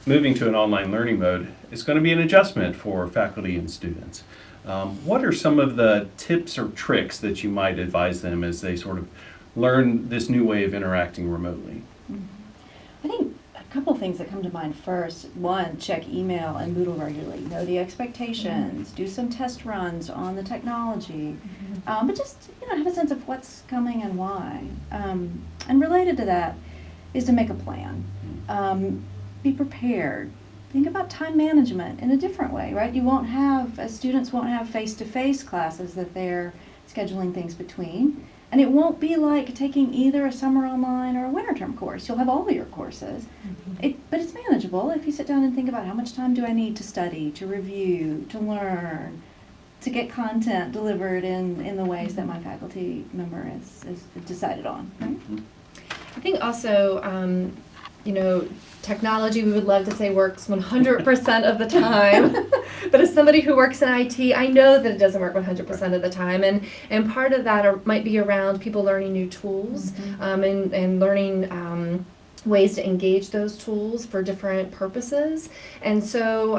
moving to an online learning mode is going to be an adjustment for faculty and students. What are some of the tips or tricks that you might advise them as they sort of learn this new way of interacting remotely? I think a couple things that come to mind first. One, check email and Moodle regularly. Know the expectations. Do some test runs on the technology. But just have a sense of what's coming and why. And related to that is to make a plan. Be prepared. Think about time management in a different way, right? Students won't have face-to-face classes that they're scheduling things between. And it won't be like taking either a summer online or a winter term course. You'll have all of your courses. But it's manageable if you sit down and think about how much time do I need to study, to review, to learn, to get content delivered in the ways that my faculty member is decided on. Right? I think also, technology we would love to say works 100% of the time, but as somebody who works in IT, I know that it doesn't work 100% of the time, and part of that might be around people learning new tools and learning ways to engage those tools for different purposes. And so,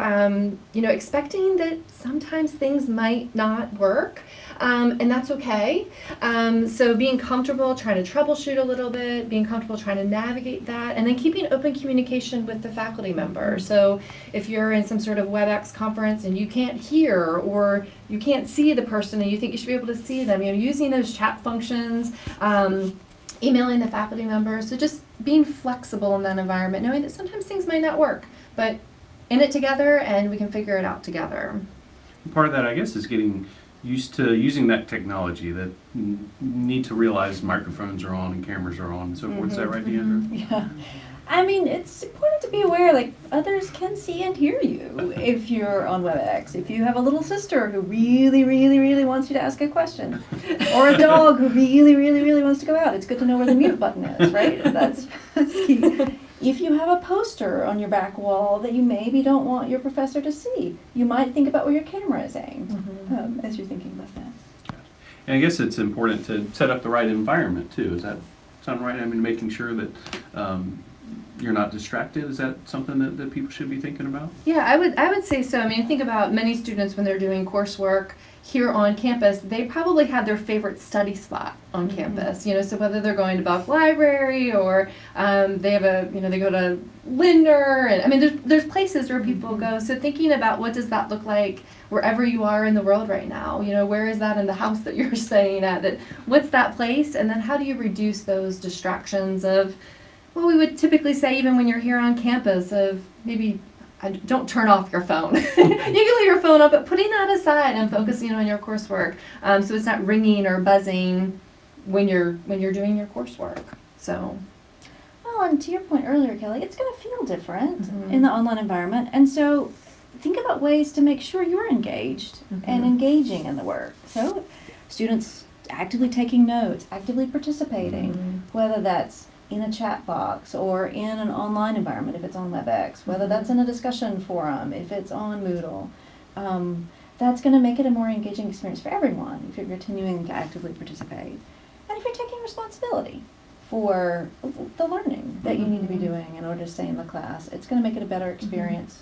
expecting that sometimes things might not work, and that's okay. So being comfortable trying to troubleshoot a little bit, being comfortable trying to navigate that, and then keeping open communication with the faculty member. So if you're in some sort of WebEx conference and you can't hear or you can't see the person and you think you should be able to see them, using those chat functions, emailing the faculty members. So just being flexible in that environment, knowing that sometimes things might not work, but in it together and we can figure it out together. Part of that, I guess, is getting used to using that technology, that need to realize microphones are on and cameras are on and so forth. Is that right, Deandra? Yeah. It's important to be aware, others can see and hear you if you're on WebEx. If you have a little sister who really, really, really wants you to ask a question, or a dog who really, really, really wants to go out, it's good to know where the mute button is, right? That's key. If you have a poster on your back wall that you maybe don't want your professor to see, you might think about where your camera is aimed as you're thinking about that. And I guess it's important to set up the right environment too. Does that sound right? Making sure that you're not distracted. Is that something that people should be thinking about? Yeah, I would say so. I think about many students when they're doing coursework here on campus, they probably have their favorite study spot on campus. So whether they're going to Buck Library or they have they go to Linder, and there's places where people go. So thinking about what does that look like wherever you are in the world right now. Where is that in the house that you're staying at? What's that place? And then how do you reduce those distractions of, well, we would typically say even when you're here on campus of maybe don't turn off your phone. You can leave your phone up, but putting that aside and focusing on your coursework, so it's not ringing or buzzing when you're doing your coursework. So. Well, and to your point earlier, Kelly, it's going to feel different in the online environment, and so think about ways to make sure you're engaged and engaging in the work. So students actively taking notes, actively participating, whether that's in a chat box or in an online environment if it's on WebEx, whether that's in a discussion forum, if it's on Moodle. That's going to make it a more engaging experience for everyone if you're continuing to actively participate. And if you're taking responsibility for the learning that you need to be doing in order to stay in the class, it's going to make it a better experience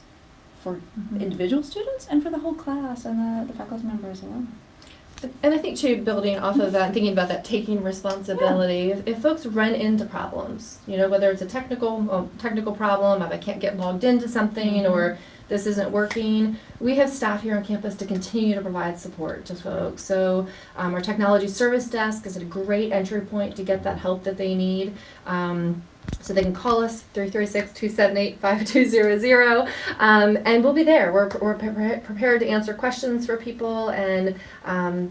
for individual students and for the whole class and the faculty members alone. And I think, too, building off of that, thinking about that taking responsibility, if folks run into problems, whether it's a technical problem, I can't get logged into something, or this isn't working, we have staff here on campus to continue to provide support to folks. So our technology service desk is a great entry point to get that help that they need. So they can call us 336-278-5200, and we'll be there. We're prepared to answer questions for people and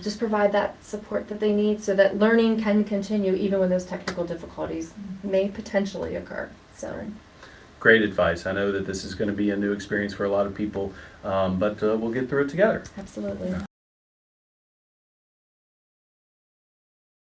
just provide that support that they need so that learning can continue even when those technical difficulties may potentially occur. So. Great advice. I know that this is going to be a new experience for a lot of people, but we'll get through it together. Absolutely.